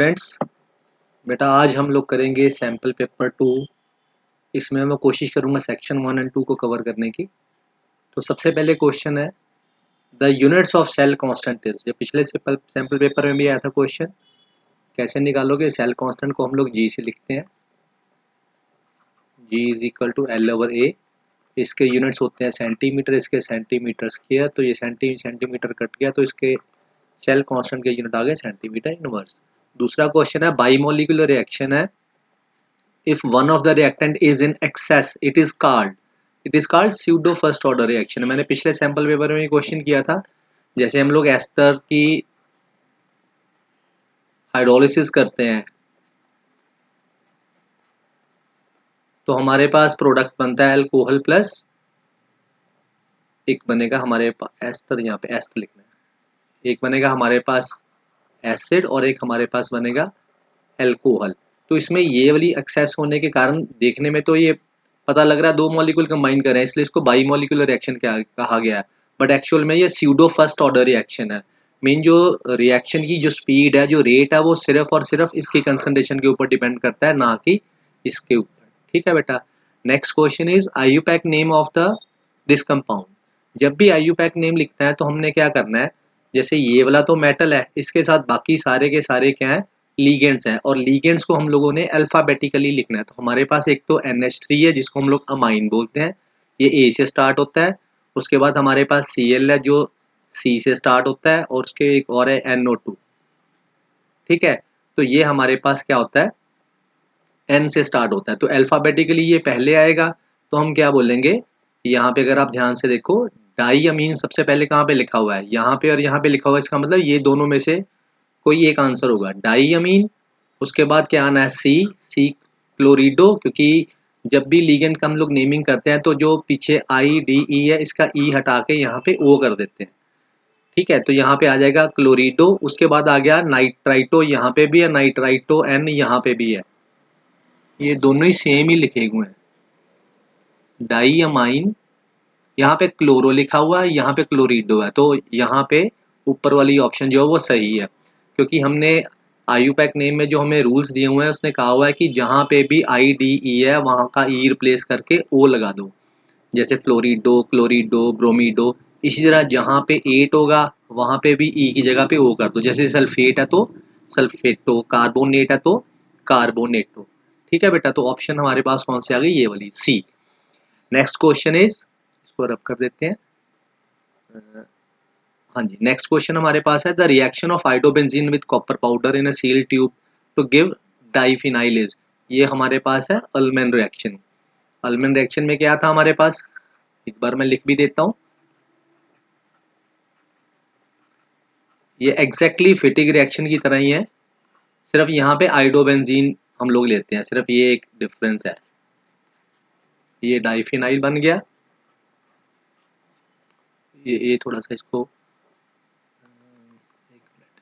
Friends, बेटा आज हम लोग करेंगे सैम्पल पेपर 2। इसमें मैं कोशिश करूंगा सेक्शन 1 एंड 2 को कवर करने की। तो सबसे पहले क्वेश्चन है the units of cell constant is. जो पिछले सैम्पल पेपर में भी आया था क्वेश्चन, कैसे निकालोगे सेल कांस्टेंट को। हम लोग जी से लिखते हैं, G is equal to L over A. इसके यूनिट्स होते हैं सेंटीमीटर, इसके सेंटीमीटर स्क्वायर। तो ये सेंटीमीटर कट गया, तो इसके सेल कांस्टेंट के यूनिट आ गए सेंटीमीटर इनवर्स। दूसरा क्वेश्चन है बाइमोलिकुलर रिएक्शन है। If one of the reactant is in excess, it is called pseudo first order reaction। मैंने पिछले सैंपल पेपर में क्वेश्चन किया था, जैसे हम लोग एस्टर की हाइड्रोलिसिस करते हैं तो हमारे पास प्रोडक्ट बनता है अल्कोहल प्लस एक बनेगा हमारे पास एस्टर, यहाँ पे एस्टर लिखना है, एक बनेगा हमारे पास एसिड और एक हमारे पास बनेगा एल्कोहल। तो इसमें ये वाली एक्सेस होने के कारण देखने में तो ये पता लग रहा है दो मॉलिक्यूल कंबाइन कर रहे हैं, इसलिए इसको बाई मॉलिक्यूलर रिएक्शन कहा गया है। बट एक्चुअल में ये स्यूडो फर्स्ट ऑर्डर रिएक्शन है। मीन जो रिएक्शन की जो स्पीड है, जो रेट है, वो सिर्फ और सिर्फ इसकी कंसंट्रेशन के ऊपर डिपेंड करता है, ना कि इसके ऊपर। ठीक है बेटा। Next question is IUPAC name of the this compound. जब भी आईयूपैक नेम लिखना है तो हमने क्या करना है, जैसे ये वाला तो मेटल है, इसके साथ बाकी सारे के सारे क्या है, लीगेंड्स हैं। और लीगेंड्स को हम लोगों ने अल्फाबेटिकली लिखना है। तो हमारे पास एक तो NH3 है जिसको हम लोग अमाइन बोलते हैं, ये A से स्टार्ट होता है। उसके बाद हमारे पास Cl है जो C से स्टार्ट होता है, और उसके एक और है NO2। ठीक है, तो ये हमारे पास क्या होता है, N से स्टार्ट होता है। तो अल्फाबेटिकली ये पहले आएगा, तो हम क्या बोलेंगे, यहाँ पे अगर आप ध्यान से देखो, डाई अमीन सबसे पहले कहाँ पे लिखा हुआ है, यहाँ पे और यहाँ पे लिखा हुआ है। इसका मतलब ये दोनों में से कोई एक आंसर होगा, डाई अमीन। उसके बाद क्या आना है, सी क्लोरिडो, क्योंकि जब भी लिगेंड का हम लोग नेमिंग करते हैं तो जो पीछे IDE है, इसका ई हटा के यहाँ पे ओ कर देते हैं। ठीक है, तो यहाँ पे आ जाएगा क्लोरिडो। उसके बाद आ गया नाइट्राइटो, यहाँ पे भी है नाइट्राइटो N, यहाँ पे भी है। ये दोनों ही सेम ही लिखे हुए हैं, डाई अमाइन। यहाँ पे क्लोरो लिखा हुआ है, यहाँ पे क्लोरिडो है। तो यहाँ पे ऊपर वाली ऑप्शन जो है वो सही है, क्योंकि हमने आईयूपैक नेम में जो हमें रूल्स दिए हुए हैं उसने कहा हुआ है कि जहाँ पे भी IDE है वहाँ का ई रिप्लेस करके ओ लगा दो। जैसे फ्लोरिडो, क्लोरिडो, ब्रोमीडो। इसी तरह जहाँ पे एट होगा वहाँ पे भी ई की जगह पे ओ कर दो। जैसे सल्फेट है तो सल्फेटो, कार्बोनेट है तो कार्बोनेटो। ठीक है बेटा, तो ऑप्शन हमारे पास कौन सी आ गई, ये वाली सी। नेक्स्ट क्वेश्चन इज, इसको रब कर देते हैं। हाँ जी, नेक्स्ट क्वेश्चन हमारे पास है the reaction of iodobenzene with copper powder in a sealed tube to give diphenyl is. ये हमारे पास है अल्मेन रिएक्शन। अल्मेन रिएक्शन में क्या था हमारे पास, एक बार मैं लिख भी देता हूँ। ये एग्जैक्टली फिटिंग रिएक्शन की तरह ही है, सिर्फ यहाँ पे आइडोबेंजीन हम लोग लेते हैं, सिर्फ ये एक डिफरेंस है। ये डाइफिनाइल बन गया। ये थोड़ा सा इसको एक मिनट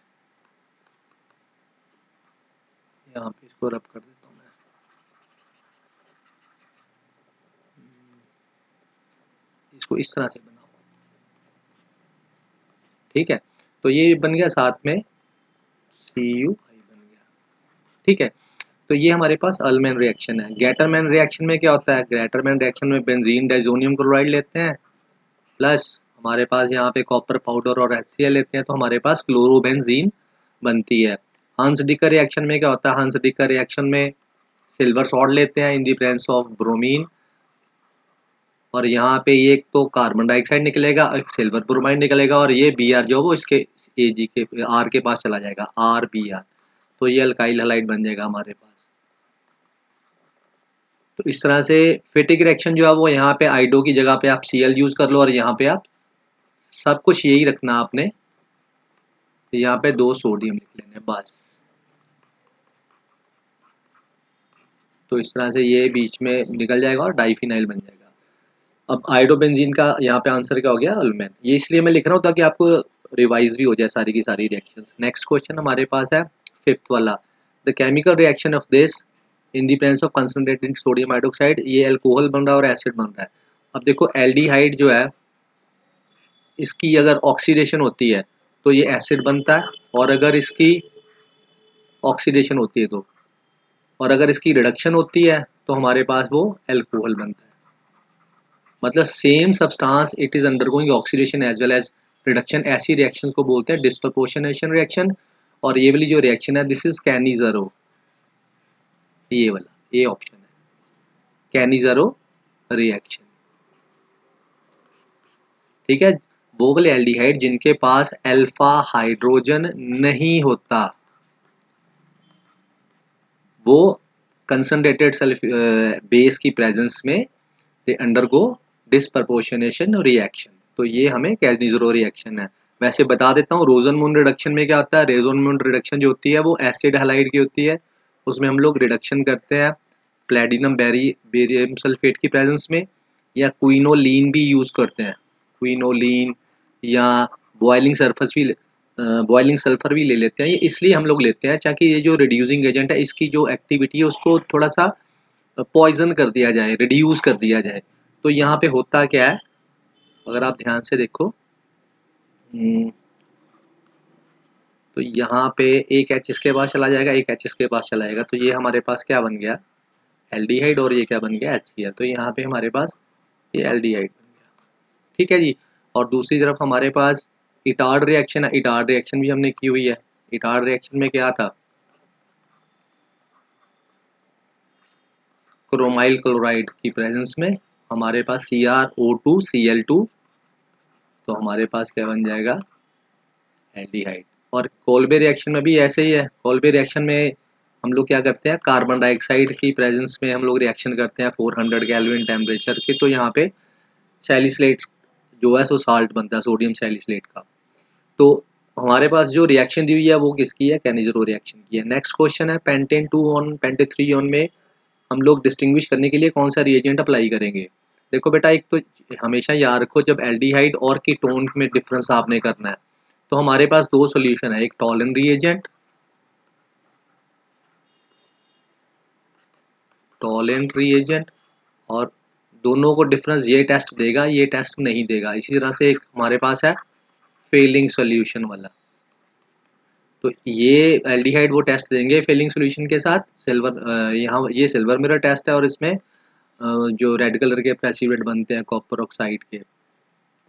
यहाँ पे इसको रब कर देता हूँ मैं। इसको इस तरह से बनाओ। ठीक है, तो ये बन गया, साथ में CU बन गया। ठीक है, तो ये हमारे पास अल्मेन रिएक्शन है। गैटरमैन रिएक्शन में क्या होता है, गैटरमैन रिएक्शन में बेंजीन डाइजोनियम क्लोराइड लेते हैं, प्लस हमारे पास यहाँ पे कॉपर पाउडर और HCl लेते हैं, तो हमारे पास क्लोरोबेंजीन बनती है। हंस डिकर रिएक्शन में क्या होता है, हंस डिकर रिएक्शन में सिल्वर सॉल्ट लेते हैं इन द प्रेजेंस ऑफ ब्रोमीन, और यहाँ पे ये एक तो कार्बन डाइऑक्साइड निकलेगा, एक सिल्वर ब्रोमाइड निकलेगा, और ये Br जो वो इसके Ag के R के पास चला जाएगा, RBr। तो ये अल्काइल हैलाइड बन जाएगा हमारे पास। तो इस तरह से फिटिक रिएक्शन जो है वो यहाँ पे आइडो की जगह पे आप Cl यूज कर लो, और यहाँ पे आप सब कुछ यही रखना आपने। तो यहाँ पे 2 सोडियम लिख लेने बस। तो इस तरह से ये बीच में निकल जाएगा और डाइफिनाइल बन जाएगा। अब आइडोबेंजीन का यहाँ पे आंसर क्या हो गया, अल्मेन। ये इसलिए मैं लिख रहा हूँ ताकि आपको रिवाइज भी हो जाए सारी की सारी रिएक्शंस। नेक्स्ट क्वेश्चन हमारे पास है फिफ्थ वाला, the chemical reaction of this in the presence of concentrated sodium hydroxide. ये अल्कोहल बन रहा है और एसिड बन रहा है। अब देखो एल्डिहाइड जो है, इसकी अगर ऑक्सीडेशन होती है तो ये एसिड बनता है, और अगर इसकी ऑक्सीडेशन होती है तो, और अगर इसकी रिडक्शन होती है तो हमारे पास वो एल्कोहल बनता है। मतलब same substance it is undergoing oxidation as well as reduction, ऐसी रिएक्शन को बोलते हैं डिस्प्रपोर्शनेशन रिएक्शन। और ये वाली जो रिएक्शन है दिस इज कैनिज़रो, ये वाला ये ऑप्शन है कैनिज़रो रिएक्शन। ठीक है, वो वाले एल्डिहाइड जिनके पास अल्फा हाइड्रोजन नहीं होता, वो कंसंट्रेटेड सल्फ बेस की प्रेजेंस में दे अंडरगो डिस्प्रपोर्शनेशन रिएक्शन। तो ये हमें कैनिज़रो रिएक्शन है। वैसे बता देता हूँ रोजन-मून रिडक्शन में क्या होता है। रोजन-मून रिडक्शन जो होती है वो एसिड हैलाइड की होती है, उसमें हम लोग रिडक्शन करते हैं प्लेटिनम बेरियम सल्फेट की प्रेजेंस में, या क्विनोलीन भी यूज करते हैं, क्विनोलीन या बॉइलिंग सल्फर भी, बॉइलिंग सल्फर भी ले लेते हैं। ये इसलिए हम लोग लेते हैं ताकि ये जो रिड्यूसिंग एजेंट है इसकी जो एक्टिविटी है उसको थोड़ा सा पॉइजन कर दिया जाए, रिड्यूस कर दिया जाए। तो यहाँ पे होता क्या है, अगर आप ध्यान से देखो, तो यहाँ पे एक एच इसके पास चला जाएगा, एक एच इसके पास चला जाएगा, तो ये हमारे पास क्या बन गया एल्डिहाइड, और ये क्या बन गया HCl। तो यहाँ पे हमारे पास ये एल्डिहाइड बन गया। ठीक है जी। और दूसरी तरफ हमारे पास इटार्ड रिएक्शन है, इटार्ड रिएक्शन भी हमने की हुई है। इटार्ड रिएक्शन में क्या था, क्रोमाइल क्लोराइड की प्रेजेंस में हमारे पास CrO2Cl2, तो हमारे पास क्या बन जाएगा एल्डिहाइड। और कोल्बे रिएक्शन में भी ऐसे ही है। कोल्बे रिएक्शन में हम लोग क्या करते हैं, कार्बन डाइऑक्साइड की प्रेजेंस में हम लोग रिएक्शन करते हैं 400 केल्विन टेम्परेचर के, तो यहाँ पे सैलिसिलेट जो है सो साल्ट बनता है, सोडियम सैलिसिलेट का। तो हमारे पास जो रिएक्शन दी हुई है वो किसकी है, कैनिज़रो रिएक्शन की है। नेक्स्ट क्वेश्चन है पेंटेन 2 ऑन पेंटेन 3 ऑन में हम लोग डिस्टिंग्विश करने के लिए कौन सा रिएजेंट अप्लाई करेंगे। देखो बेटा, एक तो हमेशा याद रखो जब एल्डिहाइड और कीटोन में डिफरेंस आपने करना है तो हमारे पास दो सॉल्यूशन है, एक टॉलन रिएजेंट, टॉलन रिएजेंट, और दोनों को डिफरेंस ये टेस्ट देगा ये टेस्ट नहीं देगा। इसी तरह से एक हमारे पास है फेलिंग सॉल्यूशन वाला, तो ये एल्डिहाइड वो टेस्ट देंगे फेलिंग सॉल्यूशन के साथ सिल्वर, यहाँ ये सिल्वर मिरर टेस्ट है, और इसमें जो रेड कलर के प्रेसिपिटेट बनते हैं कॉपर ऑक्साइड के,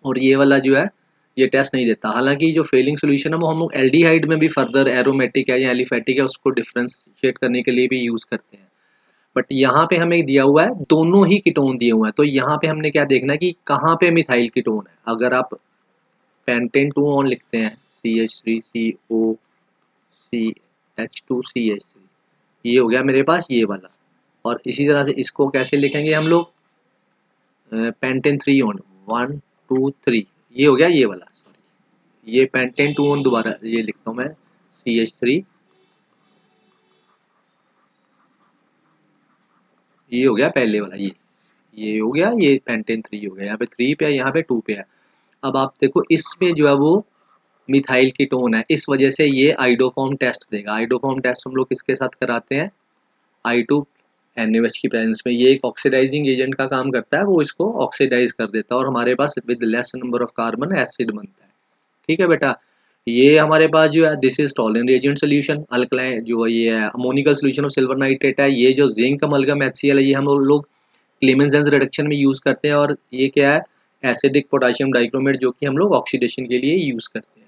और ये वाला जो है ये टेस्ट नहीं देता। हालांकि जो फेलिंग सॉल्यूशन है वो हम लोग एल्डिहाइड में भी फर्दर एरोमेटिक है या एलिफेटिक है उसको डिफ्रेंशिएट करने के लिए भी यूज करते हैं। बट यहाँ पे हमें दिया हुआ है दोनों ही कीटोन दिए हुए हैं, तो यहाँ पे हमने क्या देखना है कि कहाँ पे मिथाइल कीटोन है। अगर आप पेंटेन 2 ऑन लिखते हैं CH3COCH2CH3, ये हो गया मेरे पास ये वाला। और इसी तरह से इसको कैसे लिखेंगे हम लोग, पेंटेन 3 ऑन 1 2 3, ये हो गया ये वाला, सॉरी ये पेंटेन 2 ऑन दोबारा ये लिखता हूँ मैं CH3, ये हो गया पहले वाला, ये हो गया, ये पेंटेन 3 हो गया, यहाँ पे 3 पे है यहाँ पे 2 पे है। अब आप देखो इसमें जो है वो मिथाइल कीटोन है, इस वजह से ये आइडोफॉर्म टेस्ट देगा। आइडोफॉर्म टेस्ट हम लोग किसके साथ कराते हैं, I2NaOH की प्रेजेंस में। ये एक ऑक्सीडाइजिंग एजेंट का काम करता है, वो इसको ऑक्सीडाइज कर देता है और हमारे पास with less number of carbon acid बनता है। ठीक है बेटा, ये हमारे पास जो है this is tolerant reagent solution. Alkaline जो ये है ammoniacal solution of silver nitrate है। ये जो जिंक अमलगम HCl है ये हम लोग क्लेमेंसेंस रिडक्शन में यूज करते हैं, और ये क्या है एसिडिक पोटेशियम डाइक्रोमेट जो कि हम लोग ऑक्सीडेशन के लिए यूज करते हैं।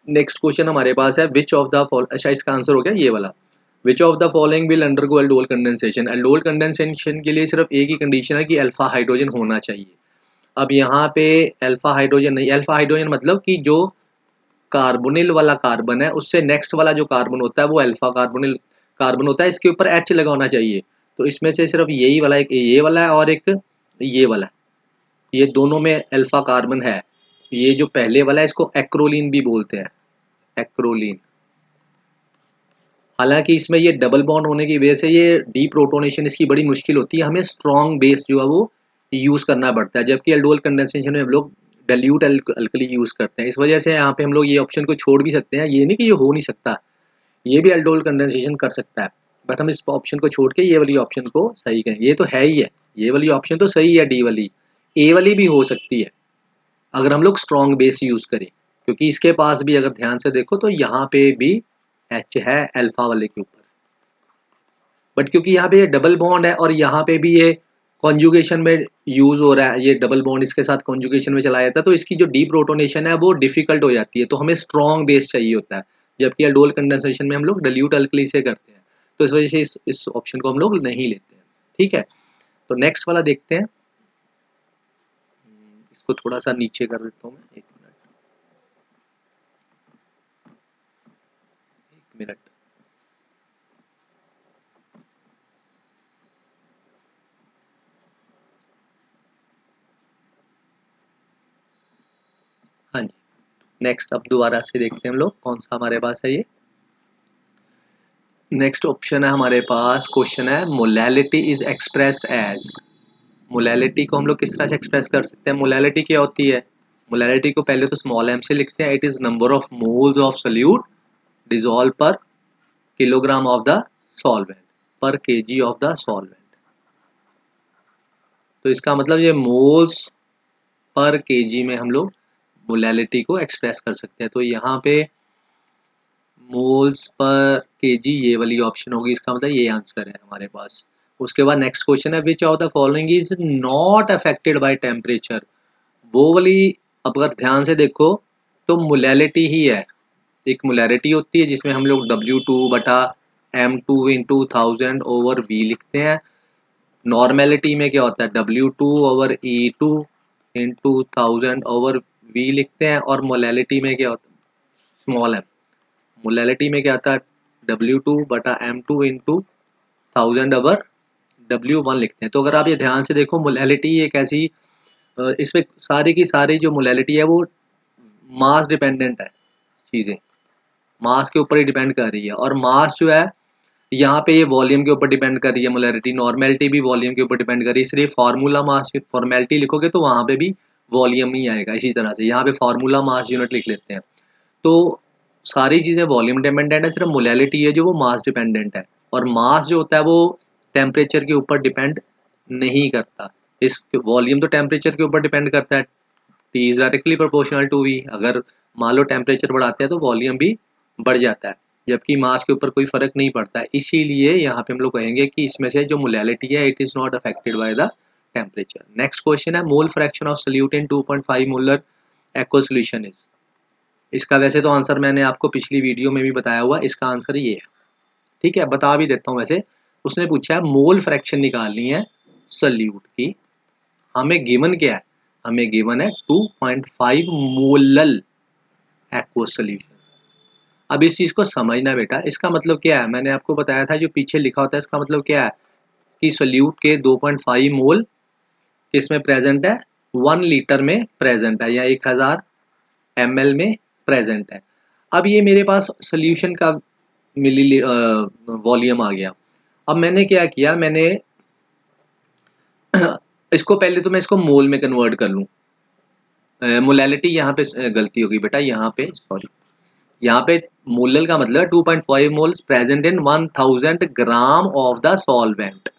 नेक्स्ट क्वेश्चन हमारे पास है विच ऑफ द फॉल, अच्छा इसका आंसर हो गया ये वाला, which of the following will undergo aldol condensation. Aldol condensation के लिए सिर्फ एक ही कंडीशन है कि अल्फा हाइड्रोजन होना चाहिए। अब यहाँ पे अल्फा हाइड्रोजन नहीं, अल्फा हाइड्रोजन मतलब कि जो कार्बोनिल वाला कार्बन है उससे नेक्स्ट वाला जो कार्बन होता है वो अल्फा कार्बोनिल कार्बन होता है, इसके ऊपर H लगा होना चाहिए। तो इसमें से सिर्फ यही वाला, एक ये वाला है और एक ये वाला, ये दोनों में अल्फा कार्बन है। ये जो पहले वाला है इसको एक्रोलीन भी बोलते हैं, एक्रोलीन। हालांकि इसमें ये डबल बॉन्ड होने की वजह से ये डीप्रोटोनेशन इसकी बड़ी मुश्किल होती है, हमें स्ट्रॉन्ग बेस जो है वो यूज करना पड़ता है, जबकि एल्डोल कंडेंसेशन में हम लोग डाइल्यूट अल्कली यूज करते हैं। इस वजह से यहाँ पे हम लोग ये ऑप्शन को छोड़ भी सकते हैं, ये नहीं कि ये हो नहीं सकता, ये भी एल्डोल कंडेंसेशन कर सकता है, बट हम इस ऑप्शन को छोड़ के ये वाली ऑप्शन को सही करें। ये तो है ही है, ये वाली ऑप्शन तो सही है, डी वाली, ए वाली भी हो सकती है अगर हम लोग स्ट्रॉन्ग बेस यूज करें, क्योंकि इसके पास भी अगर ध्यान से देखो तो यहाँ पे भी H है अल्फा वाले के ऊपर, बट क्योंकि यहाँ पे ये डबल बॉन्ड है और यहाँ पे भी ये कॉन्जुगेशन में यूज हो रहा है, ये डबल बॉन्ड इसके साथ कॉन्जुगेशन में चला जाता है, तो इसकी जो डीप प्रोटोनेशन है वो डिफिकल्ट हो जाती है, तो हमें स्ट्रॉन्ग बेस चाहिए होता है, जबकि एल्डोल कंडेंसेशन में हम लोग dilute अल्कली से करते हैं, तो इस वजह से इस ऑप्शन को हम लोग नहीं लेते हैं। ठीक है, तो नेक्स्ट वाला देखते हैं। इसको थोड़ा सा नीचे कर देता हूँ मैं, एक मिनट। हाँ जी, नेक्स्ट अब दोबारा से देखते हैं हम लोग कौन सा हमारे पास है ये। नेक्स्ट ऑप्शन है हमारे पास, क्वेश्चन है molality is expressed as. Molality को हम लोग किस तरह से एक्सप्रेस कर सकते हैं? मोलैलिटी क्या होती है? मोलैलिटी को पहले तो स्मॉल m से लिखते हैं, it is number of moles of solute dissolve पर किलोग्राम ऑफ द सॉल्वेंट पर केजी ऑफ द सॉल्वेंट। तो इसका मतलब ये मोल्स पर केजी में हम लोग मोलैलिटी को एक्सप्रेस कर सकते हैं, तो यहाँ पे मोल्स पर केजी ये वाली ऑप्शन होगी, इसका मतलब ये आंसर है हमारे पास। उसके बाद नेक्स्ट क्वेश्चन है which of the following is not affected by temperature. वो वाली अगर ध्यान से देखो तो मोलैलिटी ही है, एक मोलैरिटी होती है जिसमें हम लोग W2 बटा M2 इंटू 1000 ओवर V लिखते हैं। नॉर्मेलिटी में क्या होता है W2 over E2 into 1000 over V लिखते हैं, और मोलैलिटी में क्या होता है स्मॉल m। मोलैलिटी में क्या आता है W2 बटा M2 इंटू 1000 ओवर W1 लिखते हैं। तो अगर आप ये ध्यान से देखो मोलैलिटी एक ऐसी इसमें सारी की सारी जो मोलैलिटी है वो मास डिपेंडेंट है, चीज़ें मास के ऊपर ही डिपेंड कर रही है, और मास जो है यहाँ पे ये वॉल्यूम के ऊपर डिपेंड कर रही है मोलैरिटी, नॉर्मेलिटी भी वॉल्यूम के ऊपर डिपेंड कर रही है, इसलिए फार्मूला मास की फॉर्मेलिटी लिखोगे तो वहाँ पे भी वॉल्यूम ही आएगा। इसी तरह से यहाँ पे फार्मूला मास यूनिट लिख लेते हैं, तो सारी चीज़ें वॉल्यूम डिपेंडेंट है, सिर्फ मोलैलिटी है जो वो मास डिपेंडेंट है, और मास जो होता है वो टेम्परेचर के ऊपर डिपेंड नहीं करता। इस वॉल्यूम तो टेम्परेचर के ऊपर डिपेंड करता है, T is directly proportional to V, अगर मान लो टेम्परेचर बढ़ाते हैं तो वॉल्यूम भी बढ़ जाता है, जबकि मास के ऊपर कोई फर्क नहीं पड़ता है। इसीलिए यहाँ पे हम लोग कहेंगे कि इसमें से जो मोलैलिटी है it is not affected by the temperature. Next question है mole fraction of solute in 2.5 molar aqua solution is. इसका वैसे तो आंसर मैंने आपको पिछली वीडियो में भी बताया हुआ, इसका आंसर ये है। ठीक है, बता भी देता हूँ। वैसे उसने पूछा है मोल फ्रैक्शन निकालनी है सोल्यूट की, हमें गिवन क्या है? हमें गिवन है 2.5 मोलल एक्वा सॉल्यूशन। अब इस चीज को समझना बेटा, इसका मतलब क्या है? मैंने आपको बताया था जो पीछे लिखा होता है इसका मतलब क्या है कि सोल्यूट के 2.5 मोल किसमें प्रेजेंट है? 1 लीटर में प्रेजेंट है, या 1000 ml में प्रेजेंट है। अब ये मेरे पास सोल्यूशन का मिली वॉल्यूम आ गया। अब मैंने क्या किया, मैंने इसको पहले तो मैं इसको मोल में कन्वर्ट कर लूँ। मोलैलिटी यहाँ पे गलती होगी बेटा, यहाँ पे सॉरी, यहाँ पे मोलल का मतलब 2.5 moles present in 1000 gram of the solvent.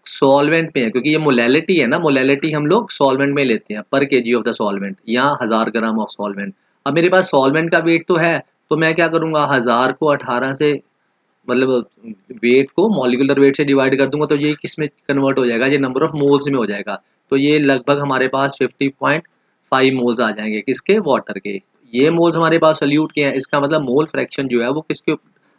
Solvent में है क्योंकि ये मोलैलिटी है ना, मोलैलिटी हम लोग सॉल्वेंट में लेते हैं पर केजी ऑफ द सॉल्वेंट, यहाँ 1000 ग्राम ऑफ सॉल्वेंट। अब मेरे पास सॉल्वेंट का वेट तो है, तो मैं क्या करूंगा 1000 को 18 से मतलब वेट को मॉलिक्यूलर वेट से डिवाइड कर दूंगा, तो ये किस में कन्वर्ट हो जाएगा? ये नंबर ऑफ मोल्स में हो जाएगा। तो ये लगभग हमारे पास 50.5 मोल्स आ जाएंगे, किसके? वाटर के। ये मोल्स हमारे पास सोल्यूट के हैं, इसका मतलब मोल फ्रैक्शन जो है वो किसके,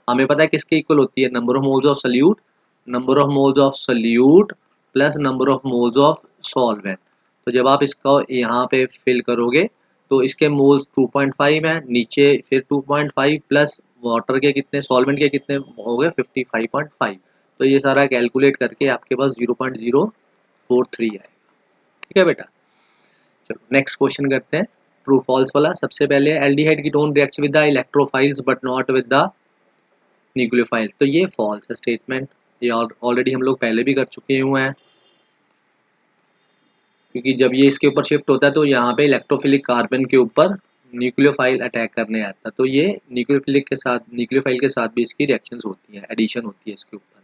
हमें पता है किसके इक्वल होती है? Number of moles of solute, number of moles of solute plus number of moles of solvent. तो जब आप इसको यहाँ पे फिल करोगे तो इसके मोल्स 2.5 है, नीचे फिर 2.5 प्लस वाटर के कितने, सॉल्वेंट के कितने हो गए? 55.5। तो ये सारा कैलकुलेट करके आपके पास 0.043 आएगा। ठीक है बेटा, चलो नेक्स्ट क्वेश्चन करते हैं, ट्रू फॉल्स वाला। सबसे पहले aldehyde ketone reacts with the electrophiles but not with the nucleophiles. तो ये फॉल्स है स्टेटमेंट, ये ऑलरेडी हम लोग पहले भी कर चुके हुए हैं, क्योंकि जब ये इसके ऊपर शिफ्ट होता है तो यहाँ पे इलेक्ट्रोफिलिक कार्बन के ऊपर न्यूक्लियोफाइल अटैक करने आता है, तो ये न्यूक्लियोफिलिक के साथ, न्यूक्लियोफाइल के साथ भी इसकी रिएक्शंस होती हैं, एडिशन होती है इसके ऊपर।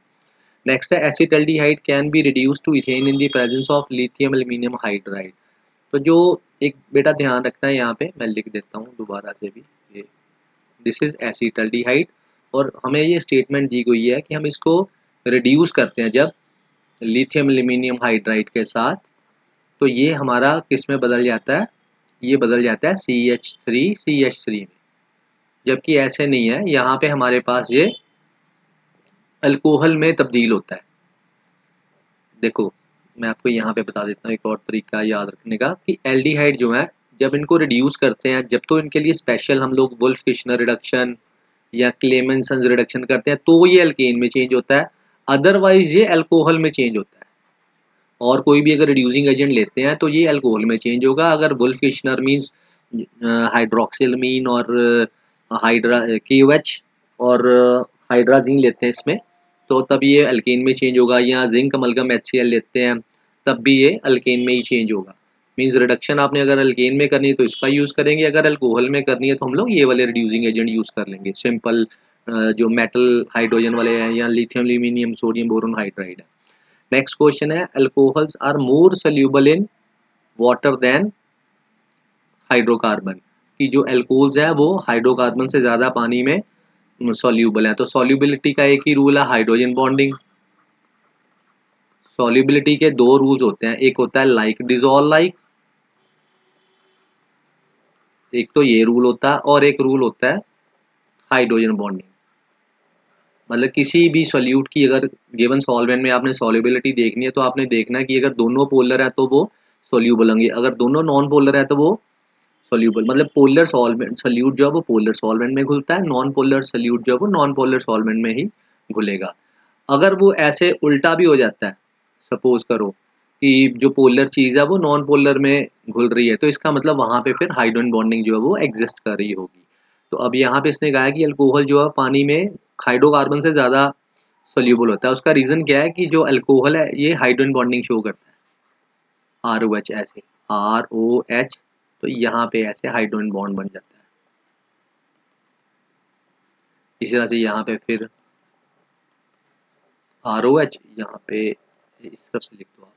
नेक्स्ट है acetaldehyde can be reduce to ethane in the presence of lithium aluminium hydride. तो जो एक बेटा ध्यान रखना है, यहाँ पे मैं लिख देता हूँ दोबारा से भी, ये दिस इज एसिटल्डिहाइड। और हमें ये स्टेटमेंट दी गई है कि हम इसको रिड्यूस करते हैं जब लिथियम एल्यूमिनियम हाइड्राइड के साथ, तो ये हमारा किस में बदल जाता है, ये बदल जाता है CH3 में। जबकि ऐसे नहीं है, यहाँ पे हमारे पास ये अल्कोहल में तब्दील होता है। देखो मैं आपको यहाँ पे बता देता हूँ एक और तरीका याद रखने का कि एल्डिहाइड जो है जब इनको रिड्यूस करते हैं, जब तो इनके लिए स्पेशल हम लोग वुल्फ किश्नर रिडक्शन या क्लेमेंसन रिडक्शन करते हैं तो ये अल्केन में चेंज होता है, अदरवाइज ये अल्कोहल में चेंज होता है। और कोई भी अगर रिड्यूसिंग एजेंट लेते हैं तो ये अल्कोहल में चेंज होगा। अगर वुल्फ किश्नर मीन्स हाइड्रोक्सिलमीन और हाइड्रा KOH और हाइड्राजीन लेते हैं इसमें, तो तब ये अल्केन में चेंज होगा। या जिंक अमलगम HCl लेते हैं तब भी ये अल्केन में ही चेंज होगा। मीन्स रिडक्शन आपने अगर अल्केन में करनी है तो इसका यूज़ करेंगे, अगर अल्कोहल में करनी है तो हम लोग ये वाले रिड्यूसिंग एजेंट यूज़ कर लेंगे, सिंपल जो मेटल हाइड्रोजन वाले हैं या lithium aluminium sodium boron hydride है। नेक्स्ट क्वेश्चन है, alcohols are more soluble in water than hydrocarbon, कि जो एल्कोहल्स है वो हाइड्रोकार्बन से ज़्यादा पानी में सॉल्यूबल है। तो सॉल्युबिलिटी का एक ही रूल है, हाइड्रोजन बॉन्डिंग। सॉल्युबिलिटी के दो रूल्स होते हैं, एक होता है लाइक डिसॉल्व लाइक, एक तो ये रूल होता है, और एक रूल होता है हाइड्रोजन बॉन्डिंग। मतलब किसी भी सॉल्यूट की अगर गिवन सॉल्वेंट में आपने सॉल्युबिलिटी देखनी है तो आपने देखना है कि अगर दोनों पोलर है तो वो सॉल्यूबल होंगे, अगर दोनों नॉन पोलर है तो वो सॉल्यूबल। मतलब पोलर सॉल्वेंट सॉल्यूट जो है वो पोलर सॉल्वेंट में घुलता है, नॉन पोलर सॉल्यूट जो है वो नॉन पोलर सॉल्वेंट में ही घुलेगा। अगर वो ऐसे उल्टा भी हो जाता है, सपोज करो कि जो पोलर चीज़ है वो नॉन पोलर में घुल रही है, तो इसका मतलब वहाँ पे फिर हाइड्रोजन बॉन्डिंग जो है वो एग्जिस्ट कर रही होगी। तो अब यहाँ पे इसने कहा है कि अल्कोहल जो है पानी में हाइड्रोकार्बन से ज़्यादा सोल्यूबल होता है। उसका रीज़न क्या है कि जो अल्कोहल है ये हाइड्रोजन बॉन्डिंग शो करता है, ROH ऐसे, ROH, तो यहाँ पे ऐसे हाइड्रोजन बॉन्ड बन जाता है। इसी तरह से यहाँ पे फिर ROH, यहाँ पे इस तरफ से लिख दो आप,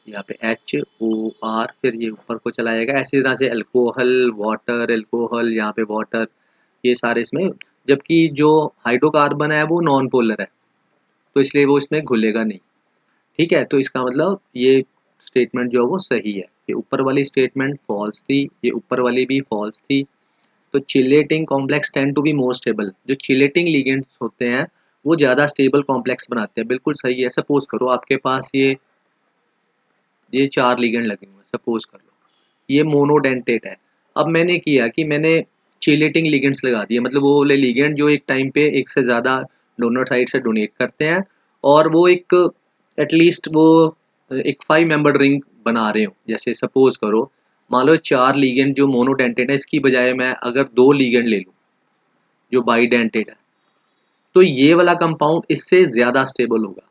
यहाँ पे HOR, फिर ये ऊपर को चला जाएगा। ऐसी तरह से अल्कोहल वाटर, अल्कोहल यहाँ पे वाटर, ये सारे इसमें। जबकि जो हाइड्रोकार्बन है वो नॉन पोलर है तो इसलिए वो इसमें घुलेगा नहीं। ठीक है, तो इसका मतलब ये स्टेटमेंट जो है वो सही है। ये ऊपर वाली स्टेटमेंट फॉल्स थी, ये ऊपर वाली भी फॉल्स थी। तो chelating complex tend to be more stable, जो चिलेटिंग लिगेंड्स होते हैं वो ज़्यादा स्टेबल कॉम्प्लेक्स बनाते हैं। बिल्कुल सही है। सपोज करो आपके पास ये 4 लिगेंड लगे हुए हैं, सपोज कर लो ये मोनोडेंटेट है। अब मैंने किया कि मैंने चिलेटिंग लिगेंड्स लगा दिए, मतलब वो वाले लिगेंड जो एक टाइम पे एक से ज़्यादा डोनर साइड से डोनेट करते हैं, और वो एक एटलीस्ट वो एक 5 मेंबर रिंग बना रहे हो। जैसे सपोज करो मान लो 4 लिगेंड जो मोनोडेंटेट है, इसकी बजाय मैं अगर 2 लिगेंड ले लूँ जो बाईडेंटेट है, तो ये वाला कंपाउंड इससे ज़्यादा स्टेबल होगा।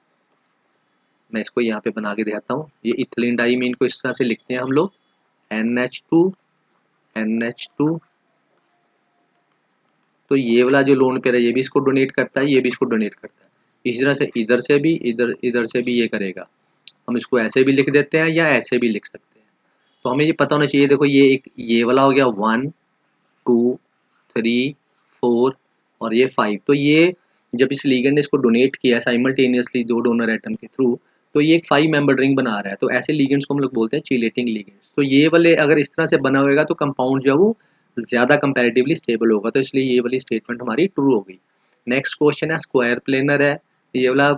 मैं इसको यहाँ पे बना के दिखाता हूँ। ये इथिलीन डाइमीन को इस तरह से लिखते हैं हम लोग, NH2 NH2। तो ये वाला जो लोन पेयर है ये भी इसको डोनेट करता है, ये भी इसको डोनेट करता है। इसी तरह से इधर से भी इधर से भी ये करेगा। हम इसको ऐसे भी लिख देते हैं या ऐसे भी लिख सकते हैं। तो हमें ये पता होना चाहिए। देखो ये एक ये वाला हो गया 1 2 3 4 और ये 5। तो ये जब इस लिगेंड ने इसको डोनेट किया साइमल्टेनियसली 2 डोनर एटम के थ्रू, तो ये एक 5 मेंबर रिंग बना रहा है। तो ऐसे लिगेंड्स को हम लोग बोलते हैं चिलेटिंग लिगेंड्स। तो ये वाले अगर इस तरह से बना होगा तो कंपाउंड जो है वो ज़्यादा कंपैरेटिवली स्टेबल होगा। तो इसलिए ये वाली स्टेटमेंट हमारी ट्रू हो गई। नेक्स्ट क्वेश्चन है, स्क्वायर प्लेनर है ये वाला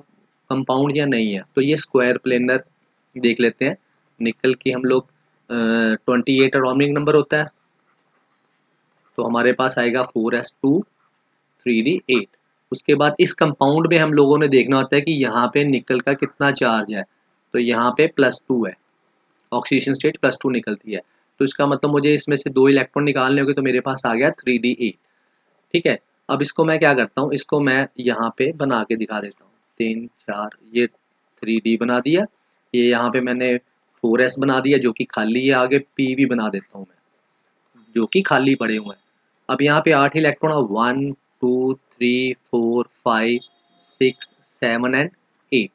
कंपाउंड या नहीं है? तो ये स्क्वायर प्लेनर देख लेते हैं। निकल की हम लोग 28 एटॉमिक नंबर होता है, तो हमारे पास आएगा 4s2 3d8। उसके बाद इस कंपाउंड में हम लोगों ने देखना होता है कि यहाँ पे निकल का कितना चार्ज है। तो यहाँ पे +2 है, ऑक्सीडेशन स्टेट +2 निकलती है। तो इसका मतलब मुझे इसमें से 2 इलेक्ट्रॉन निकालने होंगे, तो मेरे पास आ गया 3d8। ठीक है, अब इसको मैं क्या करता हूँ, इसको मैं यहाँ पे बना के दिखा देता हूँ। 3 4 ये 3d बना दिया, ये यहाँ पे मैंने 4s बना दिया जो कि खाली है, आगे p भी बना देता हूँ मैं जो कि खाली पड़े हुए हैं। अब यहाँ पे 8 इलेक्ट्रॉन, 1 2 3 4 5 6 7 एंड 8।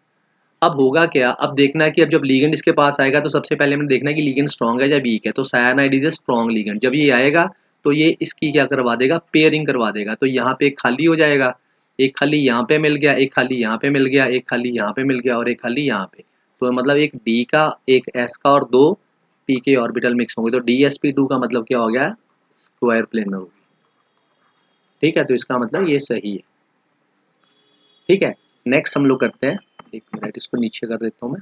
अब होगा क्या, अब देखना है कि अब जब लिगेंड इसके पास आएगा तो सबसे पहले मैंने देखना है कि लिगेंड स्ट्रॉन्ग है या वीक है। तो cyanide is a strong ligand. जब ये आएगा तो ये इसकी क्या करवा देगा, पेयरिंग करवा देगा। तो यहाँ पे एक खाली हो जाएगा, एक खाली यहाँ पे मिल गया, एक खाली यहाँ पे मिल गया, एक खाली यहाँ पे मिल गया और एक खाली यहाँ पे। तो मतलब एक डी का, एक एस का और दो पी के ऑर्बिटल मिक्स होंगे। तो डी एस पी टू का मतलब क्या हो गया, स्क्वायर प्लेनर होगी। ठीक है, तो इसका मतलब ये सही है। ठीक है, नेक्स्ट हम लोग करते हैं, एक मिनट इसको नीचे कर देता हूँ मैं।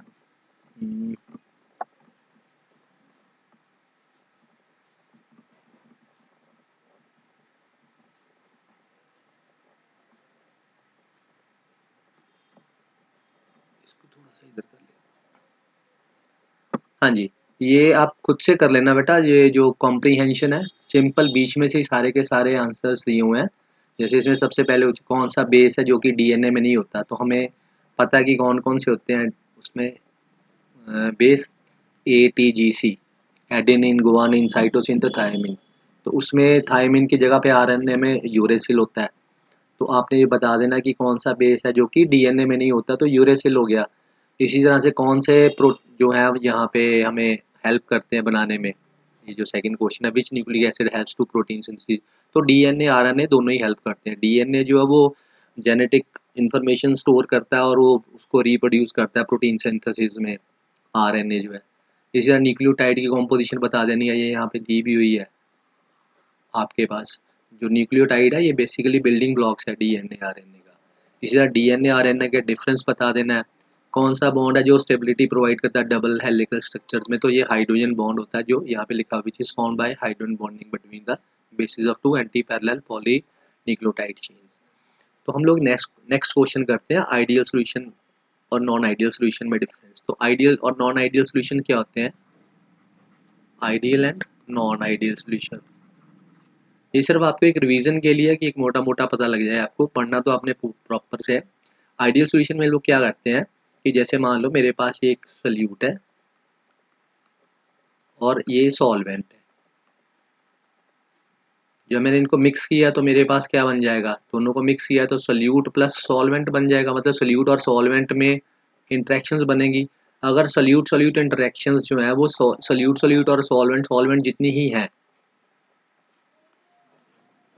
इसको थोड़ा सा इधर कर ले। हाँ जी, ये आप खुद से कर लेना बेटा, ये जो कॉम्प्रीहेंशन है सिंपल, बीच में से ही सारे के सारे आंसर्स दिए हुए हैं। जैसे इसमें सबसे पहले कौन सा बेस है जो कि डीएनए में नहीं होता, तो हमें पता है कि कौन कौन से होते हैं उसमें। Base ATGC, adenine, guanine, cytosine, तो थायमिन। तो उसमें थायमिन की जगह पे आरएनए में यूरेसिल होता है। तो आपने ये बता देना कि कौन सा बेस है जो कि डीएनए में नहीं होता, तो यूरेसिल हो गया। इसी तरह से कौन से जो है यहाँ पे हमें हेल्प करते हैं बनाने में, ये जो सेकंड क्वेश्चन है, which nucleic acid helps to protein synthesis. तो डीएनए आरएनए दोनों ही हेल्प करते हैं। डीएनए जो है वो जेनेटिक इंफॉर्मेशन स्टोर करता है और वो उसको रिप्रोड्यूस करता है प्रोटीन सिंथेसिस में, आरएनए जो है। इसी तरह न्यूक्लियोटाइड की कॉम्पोजिशन बता देनी है, ये यहाँ पे दी भी हुई है आपके पास। जो न्यूक्लियोटाइड है ये बेसिकली बिल्डिंग ब्लॉक्स है डीएनए आरएनए का। इसी तरह डीएनए आरएनए के डिफरेंस बता देना है। कौन सा बॉन्ड है जो स्टेबिलिटी प्रोवाइड करता है डबल हेलिकल स्ट्रक्चर्स में, तो ये हाइड्रोजन बॉन्ड होता है जो यहाँ पे लिखा हुआ, which is found by hydrogen bonding between the basis of two anti parallel poly nucleotide chains. तो हम लोग नेक्स्ट क्वेश्चन करते हैं, आइडियल सॉल्यूशन और नॉन आइडियल सॉल्यूशन में डिफरेंस। तो आइडियल और नॉन आइडियल सॉल्यूशन क्या होते हैं, ideal and non ideal solution. ये सिर्फ आपको एक रिवीजन के लिए कि एक मोटा मोटा पता लग जाए, आपको पढ़ना तो आपने प्रॉपर से है। आइडियल सॉल्यूशन में लोग क्या करते हैं कि जैसे मान लो मेरे पास एक सोल्यूट है और ये सॉल्वेंट है, जब मैंने इनको मिक्स किया तो मेरे पास क्या बन जाएगा, दोनों को मिक्स किया तो सोल्यूट प्लस सॉल्वेंट बन जाएगा। मतलब सोल्यूट और सॉल्वेंट में इंटरेक्शंस बनेगी। अगर सोल्यूट सोल्यूट इंटरेक्शंस जो है वो सोल्यूट सोल्यूट और सॉल्वेंट सॉल्वेंट जितनी ही हैं,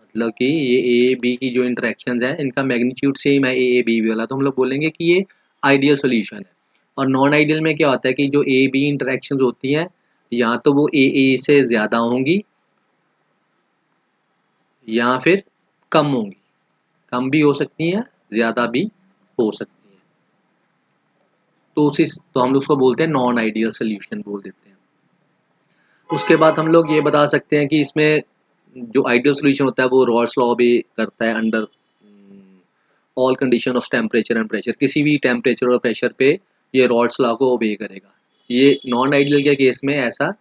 मतलब कि ये ए बी की जो इंटरेक्शंस हैं इनका मैग्नीट्यूड सेम है ए बी वाला, तो हम लोग बोलेंगे कि ये आइडियल सॉल्यूशन है। और नॉन आइडियल में क्या होता है कि जो ए बी इंटरेक्शंस होती हैं या तो वो ए से ज़्यादा होंगी या फिर कम होंगी, कम भी हो सकती हैं, ज़्यादा भी हो सकती हैं। तो हम लोग उसको बोलते हैं नॉन आइडियल सोल्यूशन बोल देते हैं। उसके बाद हम लोग ये बता सकते हैं कि इसमें जो आइडियल सोल्यूशन होता है वो रॉल्स लॉ भी करता है under all condition of temperature and pressure. किसी भी टेम्परेचर और प्रेशर पे ये रॉल्स लॉ को ओबे करेगा। ये नॉन आइडियल के केस में ऐसा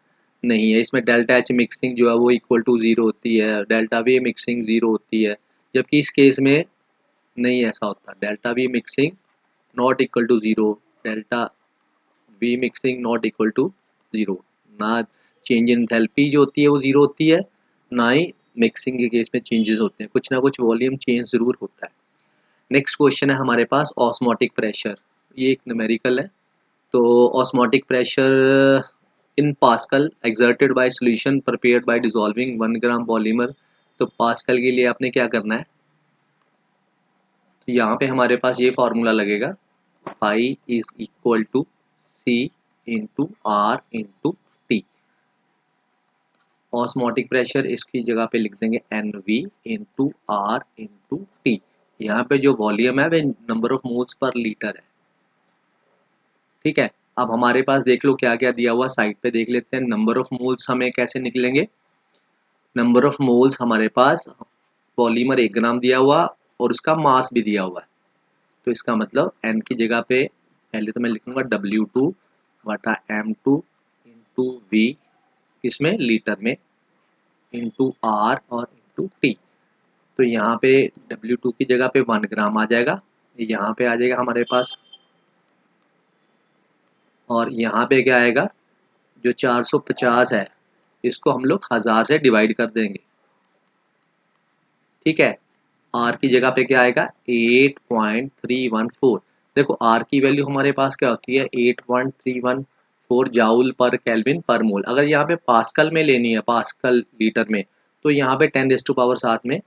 नहीं है। इसमें डेल्टा एच मिक्सिंग जो है वो इक्वल टू ज़ीरो होती है, डेल्टा वी मिक्सिंग ज़ीरो होती है, जबकि इस केस में नहीं ऐसा होता। Delta V mixing not equal to zero, delta V mixing not equal to zero. ना चेंज इन एंथैल्पी जो होती है वो ज़ीरो होती है, ना ही मिक्सिंग के केस में चेंजेस होते हैं, कुछ ना कुछ वॉल्यूम चेंज ज़रूर होता है। नेक्स्ट क्वेश्चन है हमारे पास ऑस्मोटिक प्रेशर। ये एक न्यूमेरिकल है। तो osmotic pressure in pascal exerted by solution prepared by dissolving 1 gram polymer. तो पास्कल के लिए आपने क्या करना है, तो यहाँ पे हमारे पास ये फार्मूला लगेगा, pi is equal to C into R into T. Osmotic pressure इसकी जगह पे लिख देंगे n V into R into T. यहाँ पे जो वॉल्यूम है वह number of moles per litre है। ठीक है, अब हमारे पास देख लो क्या क्या दिया हुआ, साइड पे देख लेते हैं। नंबर ऑफ मोल्स हमें कैसे निकलेंगे, नंबर ऑफ मोल्स हमारे पास पॉलीमर 1 ग्राम दिया हुआ और उसका मास भी दिया हुआ है। तो इसका मतलब n की जगह पे पहले तो मैं लिखूंगा W2 बटा M2 इंटू वी, इसमें लीटर में, इंटू R और इंटू T। तो यहाँ पे W2 की जगह पे 1 ग्राम आ जाएगा, यहाँ पे आ जाएगा हमारे पास, और यहाँ पे क्या आएगा, जो 450 है इसको हम लोग 1000 से डिवाइड कर देंगे। ठीक है, R की जगह पे क्या आएगा 8.314। देखो R की वैल्यू हमारे पास क्या होती है 8.314 जाउल पर केल्विन पर मोल। अगर यहाँ पे पास्कल में लेनी है, पास्कल लीटर में, तो यहाँ पे 10⁻7 में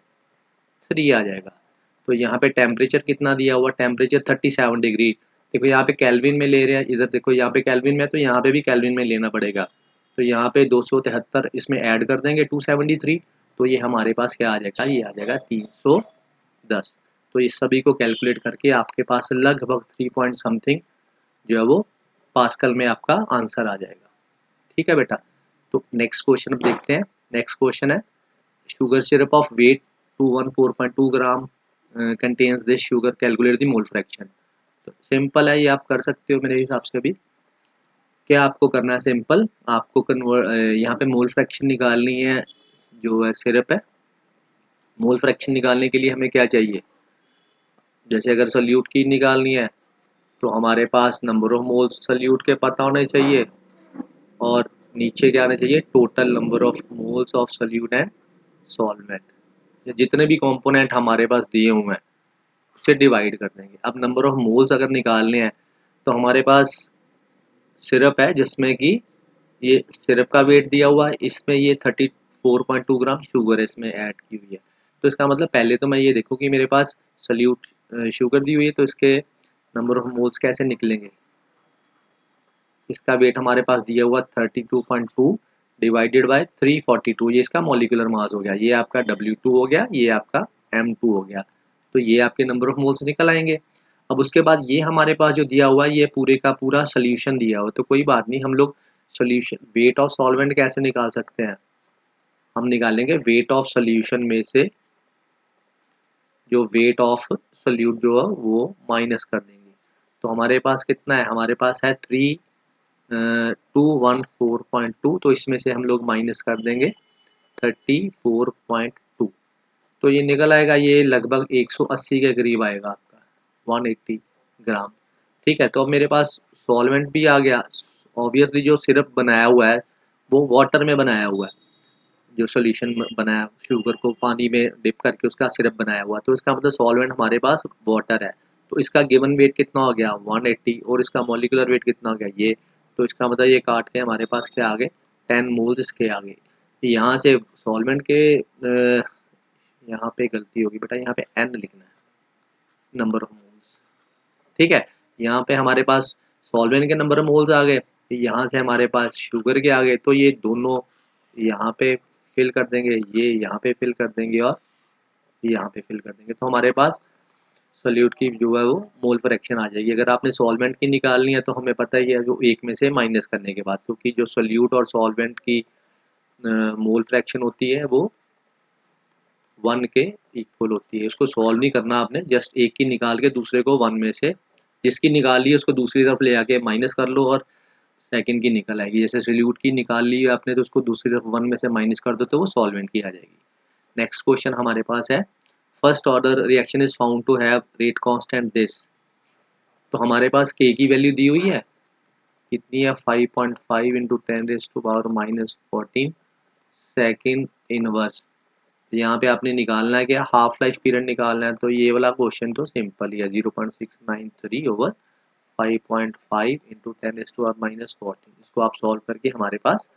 3 आ जाएगा। तो यहाँ पे टेम्परेचर कितना दिया हुआ, टेम्परेचर 37 डिग्री। देखो यहाँ पे केल्विन में ले रहे हैं, इधर देखो यहाँ पे केल्विन में, तो यहाँ पे भी केल्विन में लेना पड़ेगा। तो यहाँ पे 273 इसमें ऐड कर देंगे 273, तो ये हमारे पास क्या आ जाएगा, ये आ जाएगा 310। तो इस सभी को कैलकुलेट करके आपके पास लगभग 3 पॉइंट समथिंग जो है वो पास्कल में आपका आंसर आ जाएगा। ठीक है बेटा। तो नेक्स्ट क्वेश्चन अब देखते हैं। नेक्स्ट क्वेश्चन है sugar syrup of weight 214.2 gram contains this sugar, calculate the mole fraction. तो सिंपल है, ये आप कर सकते हो मेरे हिसाब से। भी क्या आपको करना है, सिंपल आपको यहाँ पे मोल फ्रैक्शन निकालनी है जो है सिरप है। मोल फ्रैक्शन निकालने के लिए हमें क्या चाहिए, जैसे अगर सल्यूट की निकालनी है तो हमारे पास नंबर ऑफ मोल्स सल्यूट के पता होने चाहिए, और नीचे क्या आना चाहिए, total number of moles of solute and solvent. जितने भी कंपोनेंट हमारे पास दिए हुए हैं उससे डिवाइड कर देंगे। अब नंबर ऑफ मोल्स अगर निकालने हैं तो हमारे पास सिरप है जिसमें कि ये सिरप का वेट दिया हुआ है, इसमें ये 34.2 ग्राम शुगर इसमें ऐड की हुई है। तो इसका मतलब पहले तो मैं ये देखूँ कि मेरे पास सल्यूट शुगर दी हुई है, तो इसके नंबर ऑफ मोल्स कैसे निकलेंगे। इसका वेट हमारे पास दिया हुआ 32.2 डिवाइडेड बाय 342, ये इसका मॉलिक्यूलर मास हो गया। ये आपका W2 हो गया, ये आपका M2 हो गया। तो ये आपके नंबर ऑफ मोल्स निकल आएंगे। अब उसके बाद ये हमारे पास जो दिया हुआ है ये पूरे का पूरा सोल्यूशन दिया हुआ, तो कोई बात नहीं, हम लोग सोल्यूशन वेट ऑफ सॉल्वेंट कैसे निकाल सकते हैं, हम निकालेंगे वेट ऑफ सोल्यूशन में से जो वेट ऑफ सोल्यूट जो है वो माइनस कर देंगे। तो हमारे पास कितना है, हमारे पास है 214.2, तो इसमें से हम लोग माइनस कर देंगे 34.2, तो ये निकल आएगा, ये लगभग 180 के करीब आएगा आपका, 180 ग्राम। ठीक है। तो अब मेरे पास सॉल्वेंट भी आ गया। ऑब्वियसली जो सिरप बनाया हुआ है वो वाटर में बनाया हुआ है, जो सोल्यूशन बनाया शुगर को पानी में डिप करके उसका सिरप बनाया हुआ, तो इसका मतलब सॉल्वेंट हमारे पास वाटर है। तो इसका गिवन वेट कितना हो गया 180, और इसका मॉलिक्यूलर वेट कितना हो गया ये, तो इसका मतलब ये काट के हमारे पास क्या आ गए 10 मोल्स इसके आ गए। यहाँ से सॉल्वेंट के यहाँ पे गलती होगी बेटा, यहाँ पे n लिखना है, नंबर ऑफ मोल्स। ठीक है। यहाँ पे हमारे पास सॉल्वेंट के नंबर ऑफ मोल्स आ गए, यहाँ से हमारे पास शुगर के आ गए, तो ये दोनों यहाँ पे फिल कर देंगे, ये यहाँ पे फिल कर देंगे और यहाँ पे फिल कर देंगे, तो हमारे पास सोल्यूट की जो है वो मोल फ्रैक्शन आ जाएगी। अगर आपने सॉल्वेंट की निकालनी है तो हमें पता ही है जो एक में से माइनस करने के बाद, क्योंकि जो सोल्यूट और सॉल्वेंट की मोल फ्रैक्शन होती है वो 1 के इक्वल होती है। इसको सॉल्व नहीं करना आपने, जस्ट एक की निकाल के दूसरे को 1 में से, जिसकी निकाल ली है उसको दूसरी तरफ ले आके माइनस कर लो और सेकंड की निकल आएगी। जैसे सोल्यूट की निकाल ली आपने तो उसको दूसरी तरफ 1 में से माइनस कर दो तो वो सॉल्वेंट की आ जाएगी। नेक्स्ट क्वेश्चन हमारे पास है first order reaction is found to have rate constant this. तो हमारे पास के की वैल्यू दी हुई है, कितनी है 5.5 इंटू 10⁻⁻14 सेकेंड इनवर्स। यहाँ पे आपने निकालना है क्या, हाफ लाइफ पीरियड निकालना है। तो ये वाला क्वेश्चन तो सिंपल ही है, 0.693 ओवर 5.5 इंटू 10⁻⁻14, इसको आप सॉल्व करके हमारे पास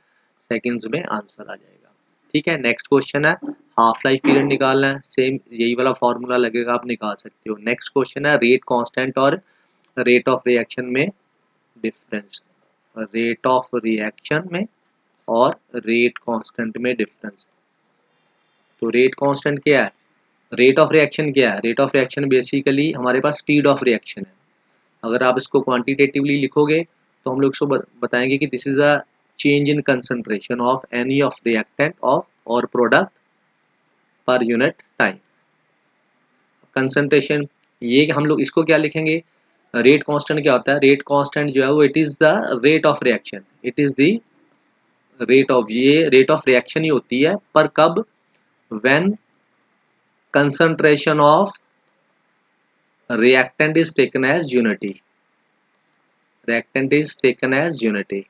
सेकंड्स में आंसर आ जाएगा। ठीक है। नेक्स्ट क्वेश्चन है हाफ लाइफ पीरियड निकालना है, सेम यही वाला फॉर्मूला लगेगा, आप निकाल सकते हो। नेक्स्ट क्वेश्चन है रेट कांस्टेंट और रेट ऑफ रिएक्शन में डिफरेंस, रेट ऑफ रिएक्शन में और रेट कांस्टेंट में डिफरेंस। तो रेट कांस्टेंट क्या है, रेट ऑफ रिएक्शन क्या है, रेट ऑफ रिएक्शन बेसिकली हमारे पास स्पीड ऑफ रिएक्शन है। अगर आप इसको क्वांटिटेटिवली लिखोगे तो हम लोग इसको बताएंगे कि this is a change in concentration of any of reactant of और product per unit time. Concentration, ये हम लोग इसको क्या लिखेंगे, रेट कांस्टेंट क्या होता है, रेट कांस्टेंट जो है वो it is the rate of reaction, it is the rate of, ये रेट ऑफ रिएक्शन ही होती है, पर कब, when concentration of reactant is taken as unity, reactant is taken as unity।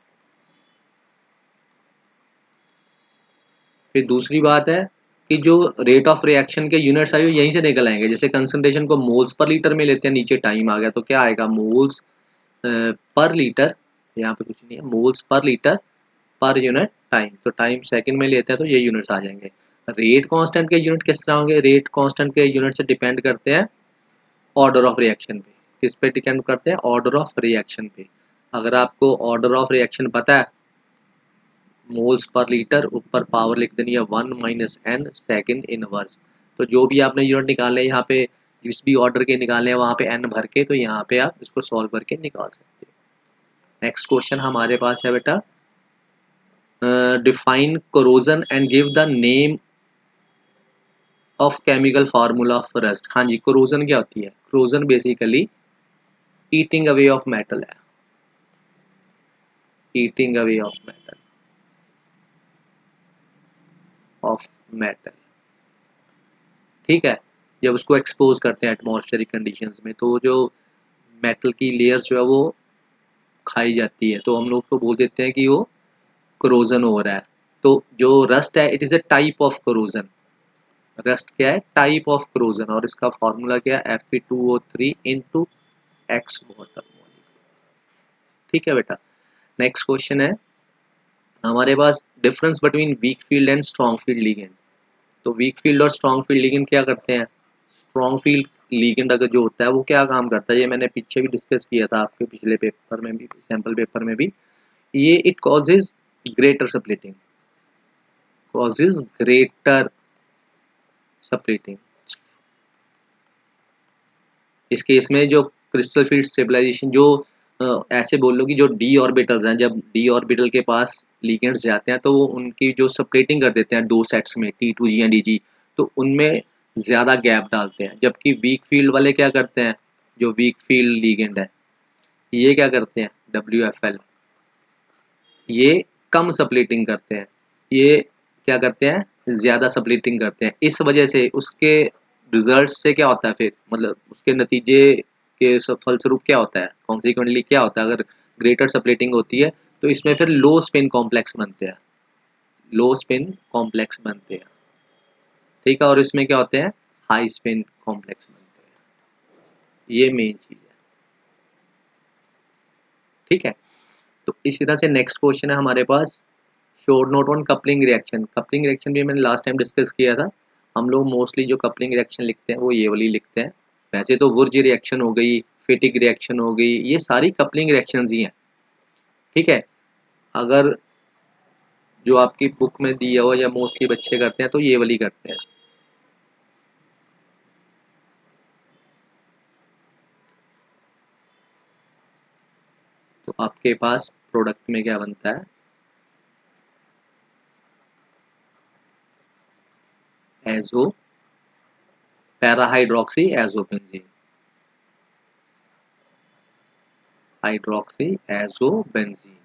फिर दूसरी बात है कि जो रेट ऑफ रिएक्शन के यूनिट्स आए यहीं से निकल आएंगे। जैसे कंसंट्रेशन को मोल्स पर लीटर में लेते हैं, नीचे टाइम आ गया तो क्या आएगा मोल्स पर लीटर, यहाँ पे कुछ नहीं है, मोल्स पर लीटर पर यूनिट टाइम, तो टाइम सेकंड में लेते हैं तो ये यूनिट्स आ जाएंगे। रेट कांस्टेंट के यूनिट किस तरह होंगे? रेट कांस्टेंट के यूनिट से डिपेंड करते हैं ऑर्डर ऑफ रिएक्शन पे। किस पे डिपेंड करते हैं? ऑर्डर ऑफ रिएक्शन पे। अगर आपको ऑर्डर ऑफ रिएक्शन पता है, मोल्स पर लीटर, ऊपर पावर लिख देनी है 1 माइनस एन सेकेंड इनवर्स। तो जो भी आपने यूनिट निकाले यहाँ पे, जिस भी ऑर्डर के निकाले हैं वहाँ पे एन भर के, तो यहाँ पे आप इसको सॉल्व करके निकाल सकते हैं। नेक्स्ट क्वेश्चन हमारे पास है बेटा, define corrosion and give the name of chemical formula of rust. हाँ जी, कोरोजन क्या होती है? Corrosion basically eating away of metal है, eating away of metal, of metal. ठीक है, जब उसको एक्सपोज करते हैं एटमॉस्फेरिक कंडीशंस में, तो जो मेटल की लेयर्स जो है वो खाई जाती है, तो हम लोग को बोल देते हैं कि वो कोरोजन हो रहा है। तो जो रस्ट है, it is a type of corrosion. Rust क्या है? Type of corrosion. और इसका फॉर्मूला क्या है? Fe2O3 into x water. ठीक है बेटा। नेक्स्ट क्वेश्चन है हमारे पास, difference between weak field and strong field ligand. तो वीक फील्ड और स्ट्रॉन्ग फील्ड लिगेंड क्या करते हैं? स्ट्रॉन्ग फील्ड लिगेंड अगर जो होता है वो क्या काम करता है, ये मैंने पीछे भी डिस्कस किया था आपके पिछले पेपर में भी, सैम्पल पेपर में भी। ये it causes greater splitting, causes greater splitting. इस केस में जो क्रिस्टल फील्ड स्टेबलाइजेशन, जो ऐसे बोल लो कि जो डी ऑर्बिटल्स हैं, जब डी ऑर्बिटल के पास लिगेंड्स जाते हैं तो वो उनकी जो सेपरेटिंग कर देते हैं दो सेट्स में, T2G एंड DG, तो उनमें ज़्यादा गैप डालते हैं। जबकि वीक फील्ड वाले क्या करते हैं, जो वीक फील्ड लिगेंड है ये क्या करते हैं, WFL, ये कम सप्लिटिंग करते हैं, ये क्या करते हैं, ज़्यादा सप्लिटिंग करते हैं। इस वजह से उसके रिजल्ट से क्या होता है फिर, मतलब उसके नतीजे के फलस्वरूप क्या होता है, कॉन्सिक्वेंटली क्या होता है, अगर ग्रेटर सप्लिटिंग होती है तो इसमें फिर लो स्पिन कॉम्प्लेक्स बनते हैं, लो स्पिन कॉम्प्लेक्स बनते हैं। ठीक है, और इसमें क्या होते हैं, हाई स्पिन कॉम्प्लेक्स बनते हैं। ये मेन चीज़ है। ठीक है, तो इसी तरह से नेक्स्ट क्वेश्चन है हमारे पास, short note on coupling reaction. Coupling reaction भी मैंने लास्ट टाइम डिस्कस किया था। हम लोग मोस्टली जो कपलिंग रिएक्शन लिखते हैं वो ये वाली लिखते हैं। वैसे तो वुर्ज रिएक्शन हो गई, फिटिक रिएक्शन हो गई, ये सारी कपलिंग रिएक्शंस ही हैं। ठीक है, अगर जो आपकी बुक में दिया हो या मोस्टली बच्चे करते हैं तो ये वाली करते हैं। तो आपके पास प्रोडक्ट में क्या बनता है, एजो पैराहाइड्रोक्सी एजोबेंजीन, हाइड्रोक्सी एजोबेंजीन,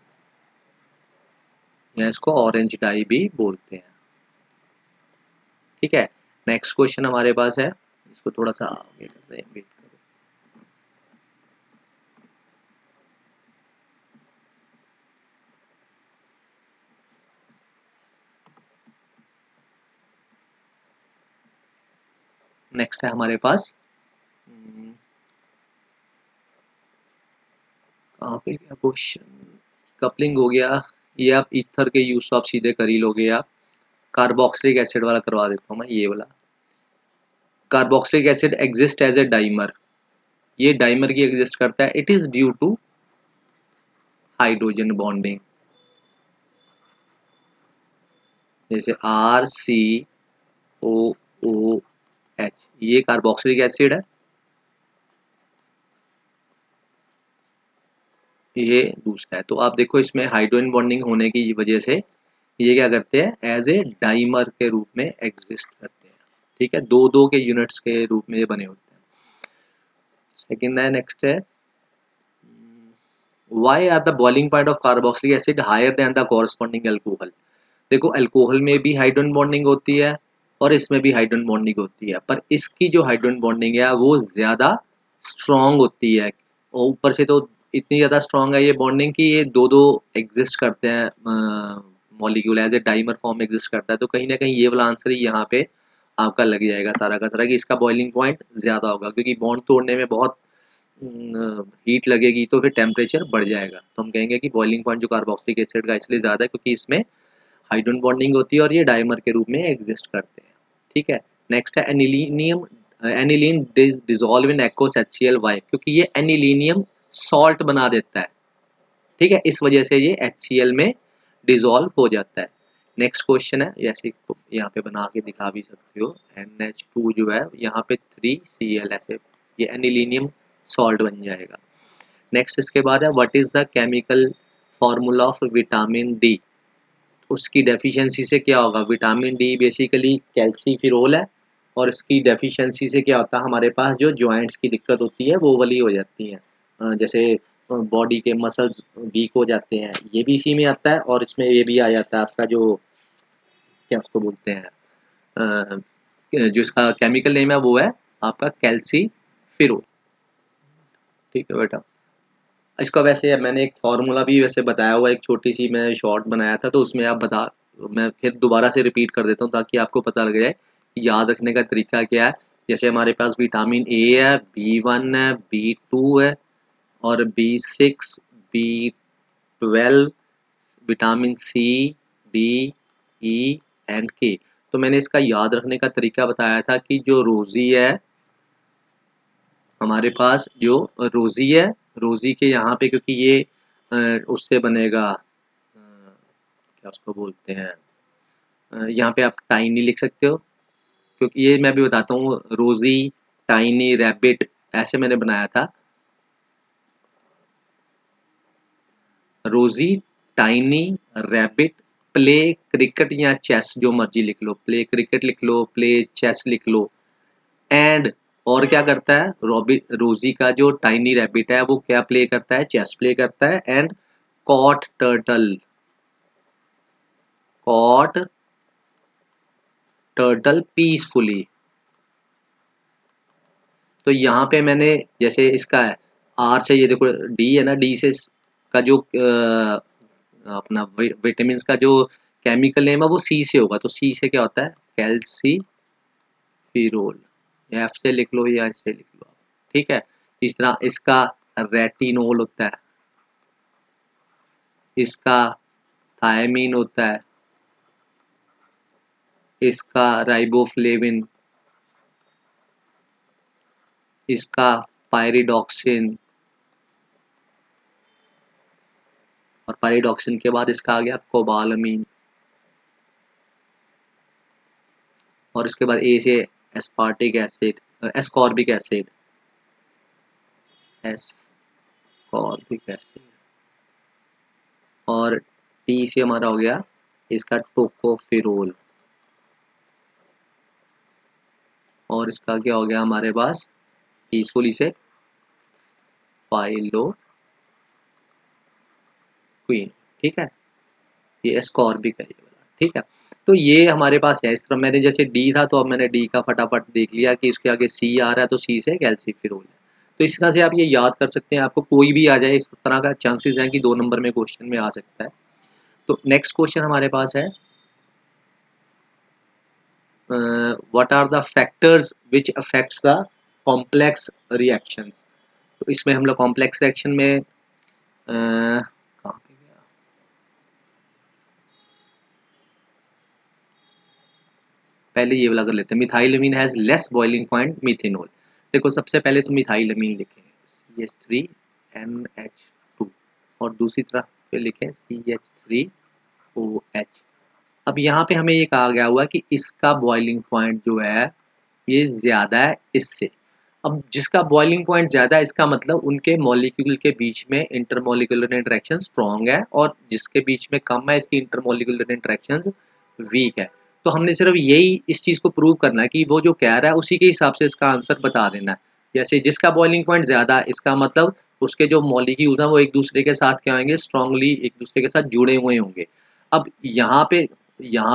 या इसको ऑरेंज डाई भी बोलते हैं। ठीक है, नेक्स्ट क्वेश्चन हमारे पास है, इसको थोड़ा सा आगे करते हैं, वेट करो। नेक्स्ट है हमारे पास, कहाँ पे गया क्वेश्चन, कपलिंग हो गया। ये आप ईथर के यूज आप सीधे कर ही लोगे आप। कार्बोक्सिलिक एसिड वाला करवा देता हूँ मैं, ये वाला। Carboxylic acid exist as a dimer, ये डाइमर की एग्जिस्ट करता है, it is due to hydrogen bonding. जैसे RCOOH, ये कार्बोक्सिलिक एसिड है, ये दूसरा है। तो आप देखो इसमें हाइड्रोजन बॉन्डिंग होने की वजह से ये क्या करते हैं, एज ए डाइमर के रूप में एग्जिस्ट करते हैं। ठीक है, दो दो के यूनिट्स के रूप में ये बने होते हैं। सेकेंड है, नेक्स्ट है, why are the boiling point of carboxylic acid higher than the corresponding alcohol. देखो अल्कोहल में भी हाइड्रोजन बॉन्डिंग होती है और इसमें भी हाइड्रोजन बॉन्डिंग होती है, पर इसकी जो हाइड्रोजन बॉन्डिंग है वो ज़्यादा स्ट्रॉन्ग होती है। और ऊपर से तो इतनी ज़्यादा स्ट्रॉन्ग है ये बॉन्डिंग कि ये दो दो एग्जिस्ट करते हैं, molecule as a dimer form exist करता है। तो कहीं ना कहीं ये वाला आंसर ही यहाँ पे आपका लग जाएगा सारा का सारा, कि इसका बॉइलिंग पॉइंट ज़्यादा होगा, क्योंकि बॉन्ड तोड़ने में बहुत हीट लगेगी तो फिर टेम्परेचर बढ़ जाएगा। तो हम कहेंगे कि बॉइलिंग पॉइंट जो कार्बोक्सिलिक एसिड का इसलिए ज़्यादा है क्योंकि इसमें हाइड्रोजन बॉन्डिंग होती है और ये डाइमर के रूप में एग्जिस्ट करते हैं। ठीक है। नेक्स्ट है anilinium, aniline dissolve in aqueous HCl। Why? क्योंकि ये एनिलीनियम सॉल्ट बना देता है। ठीक है, इस वजह से ये HCl में डिजोल्व हो जाता है। नेक्स्ट क्वेश्चन है, जैसे यहाँ पे बना के दिखा भी सकते हो, NH2 जो है यहाँ पे 3Cl, ऐसे ये एनिलीनियम सॉल्ट बन जाएगा। नेक्स्ट इसके बाद है what is the chemical formula of vitamin D. उसकी डेफिशिएंसी से क्या होगा? विटामिन डी बेसिकली कैल्सीफिरोल है, और इसकी डेफिशिएंसी से क्या होता है, हमारे पास जो जॉइंट्स की दिक्कत होती है वो वाली हो जाती है। जैसे बॉडी के मसल्स वीक हो जाते हैं, ये भी इसी में आता है। और इसमें ये भी आ जाता है आपका जो, क्या उसको बोलते हैं, जो इसका केमिकल नेम है वो है आपका कैल्सीफिरोल। ठीक है बेटा। इसका वैसे मैंने एक फार्मूला भी वैसे बताया हुआ है, एक छोटी सी मैं शॉर्ट बनाया था, तो उसमें आप बता, मैं फिर दोबारा से रिपीट कर देता हूँ ताकि आपको पता लग जाए कि याद रखने का तरीका क्या है। जैसे हमारे पास विटामिन ए है, B1 है, B2 है, और B6, B12, vitamin C, D, E and K. तो मैंने इसका याद रखने का तरीका बताया था कि जो रोजी है हमारे पास, जो रोजी है, रोजी के यहाँ पे, क्योंकि ये उससे बनेगा, क्या उसको बोलते हैं, यहाँ पे आप टाइनी लिख सकते हो, क्योंकि ये मैं भी बताता हूँ, रोजी, टाइनी, रैबिट, ऐसे मैंने बनाया था। रोजी, टाइनी, रैबिट, प्ले क्रिकेट या चेस, जो मर्जी लिख लो, प्ले क्रिकेट लिख लो, प्ले चेस लिख लो, एंड, और क्या करता है, रोजी का जो टाइनी रैबिट है वो क्या प्ले करता है, चेस प्ले करता है, and caught turtle, caught turtle peacefully. तो यहाँ पे मैंने, जैसे इसका है आर से, ये देखो डी है ना, डी से का जो अपना विटामिन का जो केमिकल नेम है वो सी से होगा, तो सी से क्या होता है, कैल्सीफिरोल। एफ से लिख लो या इससे लिख लो, ठीक है। इस तरह इसका रेटिनोल होता है, इसका थायमीन होता है, इसका राइबोफ्लेविन, इसका पायरिडॉक्सिन, और पायरिडॉक्सिन के बाद इसका आ गया कोबालमीन, और इसके बाद ए से aspartic acid, ascorbic acid, ascorbic acid, और टी से हमारा हो गया इसका टोकोफिरोल, और इसका क्या हो गया हमारे पास, पीसफुली से फाइलोक्विन। ठीक है, ये एस्कॉर्बिक है ये वाला। ठीक है, तो ये हमारे पास है। इस तरह मैंने जैसे डी था, तो अब मैंने डी का फटाफट देख लिया कि इसके आगे सी आ रहा है, तो सी से कैल्सीफिरोल है। तो इस तरह से आप ये याद कर सकते हैं, आपको कोई भी आ जाए, इस तरह का चांसेस हैं कि 2 नंबर में क्वेश्चन में आ सकता है। तो नेक्स्ट क्वेश्चन हमारे पास है, what are the factors which affects the complex reactions. तो इसमें हम लोग कॉम्प्लेक्स रिएक्शन में कहाँ पे गया, पहले ये वाला कर लेते हैं। Methylamine has less boiling point methanol. देखो सबसे पहले तो मिथाइलमीन लिखें CH3NH2, और दूसरी तरफ पे लिखें CH3OH। अब यहाँ पे हमें ये कहा गया हुआ कि इसका बॉइलिंग पॉइंट जो है ये ज़्यादा है इससे। अब जिसका बॉइलिंग पॉइंट ज़्यादा है, इसका मतलब उनके मॉलिक्यूल के बीच में इंटरमॉलिक्यूलर इंटरेक्शन स्ट्रॉन्ग है, और जिसके बीच में कम है, इसकी इंटरमॉलिक्यूलर इंटरेक्शन वीक है। तो हमने सिर्फ यही इस चीज़ को प्रूव करना है कि वो जो कह रहा है उसी के हिसाब से इसका आंसर बता देना है। जैसे जिसका बॉइलिंग पॉइंट ज़्यादा है, इसका मतलब उसके जो मॉलिक्यूल हैं वो एक दूसरे के साथ क्या होंगे, स्ट्रांगली एक दूसरे के साथ जुड़े हुए होंगे। अब यहाँ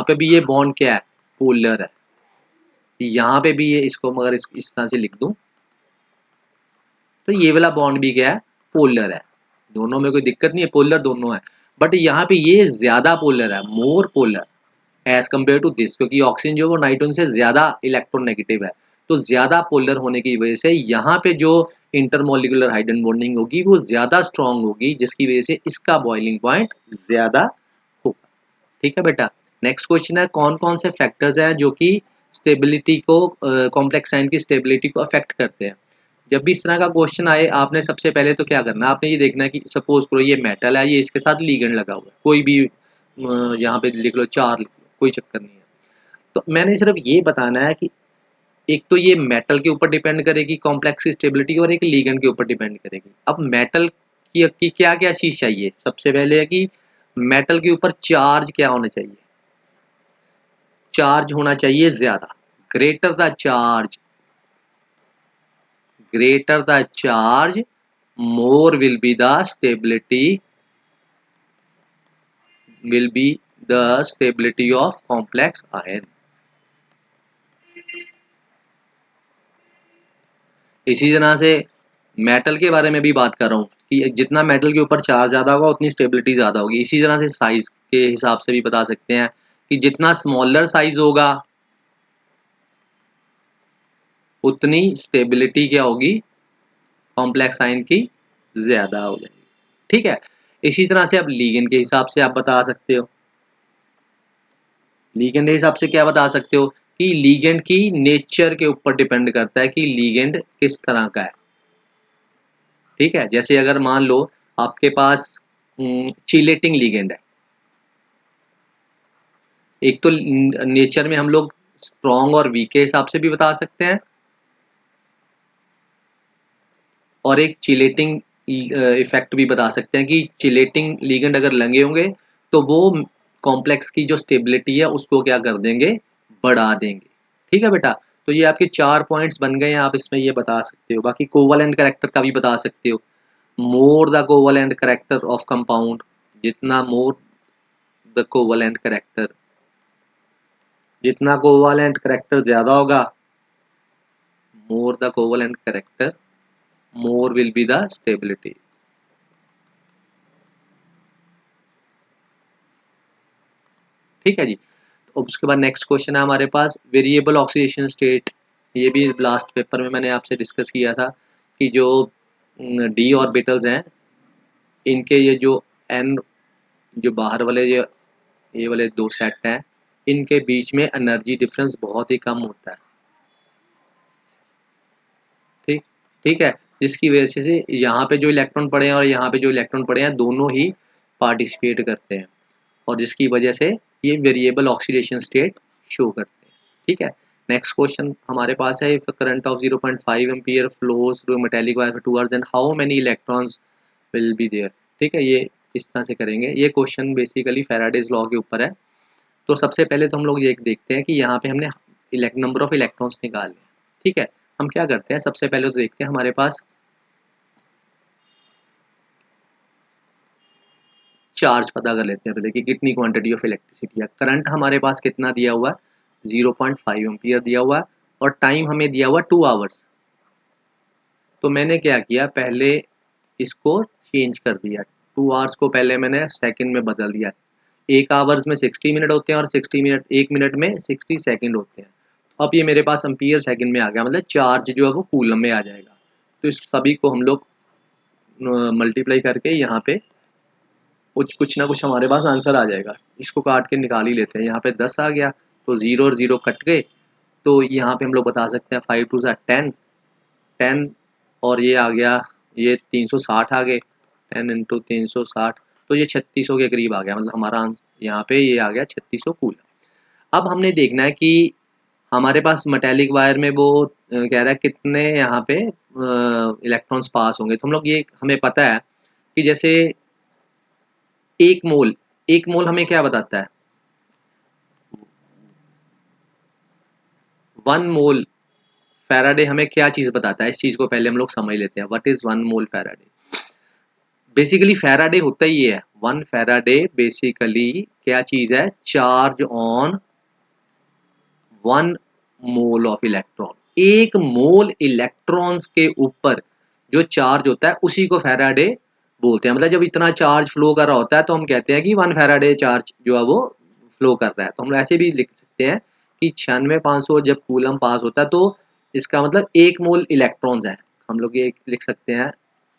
पे भी ये बॉन्ड क्या है, पोलर है। यहाँ पे भी ये, इसको मगर इस तरह से लिख दूं, तो ये वाला बॉन्ड भी क्या है, पोलर है। दोनों में कोई दिक्कत नहीं है, पोलर दोनों है। बट यहाँ पे ये ज्यादा पोलर है, more polar as compare to this, क्योंकि ऑक्सीजन जो है वो नाइट्रोजन से ज्यादा इलेक्ट्रोनेगेटिव है। तो ज्यादा पोलर होने की वजह से यहाँ पे जो इंटरमोलिकुलर हाइड्रोजन बॉन्डिंग होगी वो ज्यादा स्ट्रांग होगी, जिसकी वजह से इसका बॉइलिंग पॉइंट ज्यादा होगा। ठीक है बेटा। नेक्स्ट क्वेश्चन है कौन कौन से फैक्टर्स हैं जो कि स्टेबिलिटी को, कॉम्प्लेक्स आयन की स्टेबिलिटी को अफेक्ट करते हैं। जब भी इस तरह का क्वेश्चन आए आपने सबसे पहले तो क्या करना है, आपने ये देखना है कि सपोज करो ये मेटल है, ये इसके साथ लीगेंड लगा हुआ है, कोई भी यहाँ पे लिख लो 4 लिख लो, कोई चक्कर नहीं है। तो मैंने सिर्फ ये बताना है कि एक तो ये मेटल के ऊपर डिपेंड करेगी कॉम्प्लेक्स की स्टेबिलिटी, और एक लीगेंड के ऊपर डिपेंड करेगी। अब मेटल की क्या क्या चीज चाहिए, सबसे पहले है कि मेटल के ऊपर चार्ज क्या होना चाहिए, चार्ज होना चाहिए ज्यादा, greater the charge, greater the charge, more will be the stability, will be the stability of complex ion। इसी तरह से मेटल के बारे में भी बात कर रहा हूँ कि जितना मेटल के ऊपर चार्ज ज्यादा होगा उतनी स्टेबिलिटी ज्यादा होगी। इसी तरह से साइज के हिसाब से भी बता सकते हैं कि जितना स्मॉलर साइज होगा उतनी स्टेबिलिटी क्या होगी, कॉम्प्लेक्स आयन की ज्यादा हो जाएगी। ठीक है, इसी तरह से अब लीगेंड के हिसाब से आप बता सकते हो, लीगेंड के हिसाब से क्या बता सकते हो कि लीगेंड की नेचर के ऊपर डिपेंड करता है कि लीगेंड किस तरह का है। ठीक है, जैसे अगर मान लो आपके पास चिलेटिंग लीगेंड है, एक तो नेचर में हम लोग स्ट्रॉन्ग और वीक के हिसाब से भी बता सकते हैं, और एक चिलेटिंग इफेक्ट भी बता सकते हैं कि चिलेटिंग लीगेंड अगर लगे होंगे तो वो कॉम्प्लेक्स की जो स्टेबिलिटी है उसको क्या कर देंगे, बढ़ा देंगे। ठीक है बेटा, तो ये आपके 4 पॉइंट्स बन गए हैं, आप इसमें ये बता सकते हो। बाकी कोवलेंट कैरेक्टर का भी बता सकते हो, more the covalent character of compound, जितना मोर द कोवलेंट कैरेक्टर, जितना कोवलेंट कैरेक्टर ज्यादा होगा, more the covalent character more will be the stability. ठीक है जी। तो उसके बाद नेक्स्ट क्वेश्चन है हमारे पास वेरिएबल ऑक्सीडेशन स्टेट। ये भी लास्ट पेपर में मैंने आपसे डिस्कस किया था कि जो डी ऑर्बिटल्स हैं इनके ये जो एन, जो बाहर वाले ये वाले 2 सेट हैं, इनके बीच में एनर्जी डिफरेंस बहुत ही कम होता है। ठीक, ठीक है, जिसकी वजह से यहाँ पे जो इलेक्ट्रॉन पड़े हैं और यहाँ पे जो इलेक्ट्रॉन पड़े हैं दोनों ही पार्टिसिपेट करते हैं, और जिसकी वजह से ये वेरिएबल ऑक्सीडेशन स्टेट शो करते हैं। ठीक है, नेक्स्ट क्वेश्चन हमारे पास है, if current of 0.5 ampere flows through metallic wire to earth and how many electrons will be there. ठीक है, ये इस तरह से करेंगे। ये क्वेश्चन बेसिकली फैराडेज लॉ के ऊपर है। तो सबसे पहले तो हम लोग ये देखते हैं कि यहाँ पे हमने नंबर ऑफ इलेक्ट्रॉन्स निकाले। ठीक है, हम क्या करते हैं, सबसे पहले तो देखते हैं हमारे पास चार्ज पता कर लेते हैं पहले कि कितनी क्वांटिटी ऑफ इलेक्ट्रिसिटी है। करंट हमारे पास कितना दिया हुआ है, 0.5 एम्पियर दिया हुआ है, और टाइम हमें दिया हुआ 2 आवर्स। तो मैंने क्या किया, पहले इसको चेंज कर दिया, 2 आवर्स को पहले मैंने सेकंड में बदल दिया। 1 आवर्स में 60 मिनट होते हैं और 60 मिनट 1 मिनट में 60 सेकंड होते हैं। अब ये मेरे पास एम्पियर सेकंड में आ गया, मतलब चार्ज जो है वो कूलम में आ जाएगा। तो इस सभी को हम लोग मल्टीप्लाई करके यहाँ पे कुछ ना कुछ हमारे पास आंसर आ जाएगा। इसको काट के निकाल ही लेते हैं, यहाँ पे 10 आ गया, तो 0 और 0 कट गए, तो यहाँ पे हम लोग बता सकते हैं 5 2 10, 10 और ये आ गया, ये 360 आ गए, 10 इंटू 360, तो ये 3600 के करीब आ गया, मतलब हमारा आंसर यहाँ पे ये आ गया 3600 कूलम। अब हमने देखना है कि हमारे पास मेटेलिक वायर में वो कह रहा है कितने यहाँ पे इलेक्ट्रॉन्स पास होंगे। तो हम लोग ये हमें पता है कि जैसे एक मोल, एक मोल हमें क्या बताता है, 1 मोल फैराडे हमें क्या चीज बताता है, इस चीज को पहले हम लोग समझ लेते हैं। What is 1 mole Faraday? Basically Faraday होता ही है, 1 फैराडे बेसिकली क्या चीज है, charge on 1 mole of electron. एक मोल इलेक्ट्रॉन्स के ऊपर जो चार्ज होता है उसी को फैराडे बोलते हैं। मतलब जब इतना चार्ज फ्लो कर रहा होता है तो हम कहते हैं कि 1 फैराडे चार्ज जो है वो फ्लो कर रहा है। तो हम ऐसे भी लिख सकते हैं कि 96,500 जब कूलम पास होता है तो इसका मतलब 1 मोल इलेक्ट्रॉन्स है। हम लोग ये लिख सकते हैं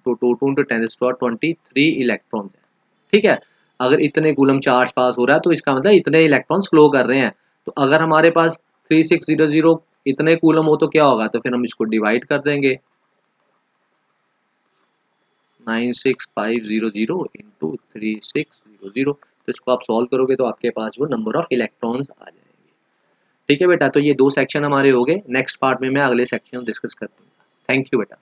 तो 2 × 10⁻23 इलेक्ट्रॉन्स है। ठीक है, अगर इतने कूलम चार्ज पास हो रहा है तो इसका मतलब इतने इलेक्ट्रॉन्स फ्लो कर रहे हैं। तो अगर हमारे पास 3600 इतने कूलम हो तो क्या होगा, तो फिर हम इसको डिवाइड कर देंगे 96500 इंटू 3600, तो इसको आप सॉल्व करोगे तो आपके पास वो नंबर ऑफ इलेक्ट्रॉन्स आ जाएंगे। ठीक है बेटा, तो ये 2 सेक्शन हमारे हो गए। नेक्स्ट पार्ट में मैं अगले सेक्शन डिस्कस करता हूँ। थैंक यू बेटा।